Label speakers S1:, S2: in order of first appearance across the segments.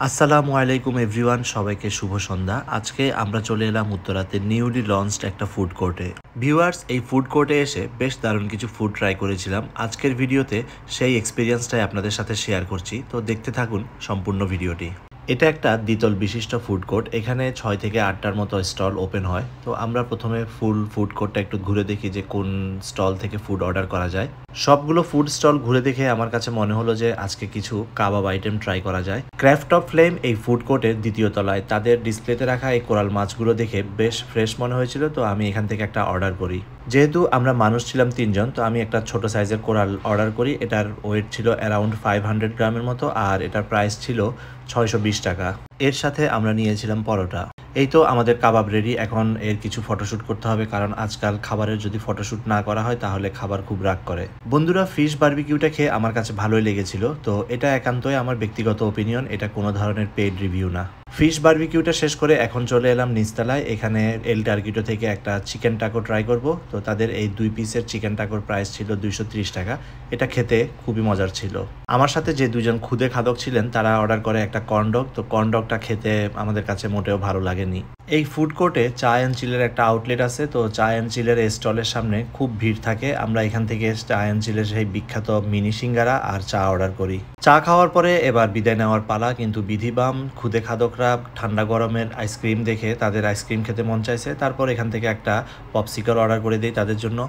S1: আসসালামু আলাইকুম এভরিওয়ান, সবাইকে শুভ সন্ধ্যা। আজকে আমরা চলে এলাম উত্তরাতে নিউলি লঞ্চড একটা ফুড কোর্টে। ভিউয়ার্স, এই ফুড কোর্টে এসে বেশ দারুণ কিছু ফুড ট্রাই করেছিলাম। আজকের ভিডিওতে সেই এক্সপিরিয়েন্সটাই আপনাদের সাথে শেয়ার করছি, তো দেখতে থাকুন সম্পূর্ণ ভিডিওটি। এটা একটা দ্বিতল বিশিষ্ট ফুড কোর্ট। এখানে 6 থেকে 8টার মতো স্টল ওপেন হয়। তো আমরা প্রথমে ফুল ফুড কোর্টটা একটু ঘুরে দেখি যে কোন স্টল থেকে ফুড অর্ডার করা যায়। সবগুলো ফুড স্টল ঘুরে দেখে আমার কাছে মনে হলো যে আজকে কিছু কাবাব আইটেম ট্রাই করা যায়। ক্র্যাফট অফ ফ্লেম এই ফুড কোর্টের দ্বিতীয় তলায় তাদের ডিসপ্লেতে রাখা এই কোরাল মাছগুলো দেখে বেশ ফ্রেশ মনে হয়েছিল, তো আমি এখান থেকে একটা অর্ডার করি। যেহেতু আমরা মানুষ ছিলাম 3জন, তো আমি একটা ছোট সাইজের কোরাল অর্ডার করি। এটার ওয়েট ছিল অ্যারাউন্ড 500 গ্রামের মতো, আর এটার প্রাইস ছিল 620 টাকা। এর সাথে আমরা নিয়েছিলাম পরোটা। এই তো আমাদের কাবাব রেডি। এখন এর কিছু ফটোশ্যুট করতে হবে, কারণ আজকাল খাবারের যদি ফটোশ্যুট না করা হয় তাহলে খাবার খুব রাগ করে। বন্ধুরা, ফিশ বারবিকিউটা খেয়ে আমার কাছে ভালোই লেগেছিল। তো এটা একান্তই আমার ব্যক্তিগত ওপিনিয়ন, এটা কোনো ধরনের পেইড রিভিউ না। ফিশ বারবিকিউটা শেষ করে এখন চলে এলাম নিচতলায়। এখানে এল টার্কিটো থেকে একটা চিকেন টাকো ট্রাই করব। তো তাদের এই 2 পিসের চিকেন টাকোর প্রাইস ছিল 230 টাকা। এটা খেতে খুবই মজার ছিল। আমার সাথে যে দুজন ক্ষুদে খাদক ছিলেন তারা অর্ডার করে একটা কর্নডগ। তো কর্নডগটা খেতে আমাদের কাছে মোটেও ভালো লাগেনি। এই ফুড কোর্টে চা অ্যান্ড চিলের একটা আউটলেট আছে। তো চা অ্যান্ড চিলের স্টলের সামনে খুব ভিড় থাকে। আমরা এখান থেকে চা অ্যান্ড চিলের সেই বিখ্যাত মিনি সিঙ্গারা আর চা অর্ডার করি। চা খাওয়ার পরে এবার বিদায় নেওয়ার পালা। কিন্তু বিধিবাম ক্ষুদে খাদকরা ঠান্ডা গরমের আইসক্রিম দেখে তাদের আইসক্রিম খেতে মন চাইছে। তারপর এখান থেকে একটা পপসিকল অর্ডার করে দিই তাদের জন্য।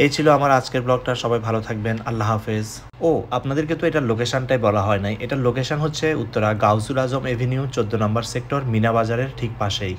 S1: এই ছিল আমার আজকের ব্লগটা। সবাই ভালো থাকবেন, আল্লাহ হাফেজ। ও, আপনাদেরকে তো এটার লোকেশনটাই বলা হয় নাই। এটার লোকেশন হচ্ছে উত্তরা গাউসুল আজম এভিনিউ 14 নম্বর সেক্টর, মিনা বাজারের ঠিক পাশেই।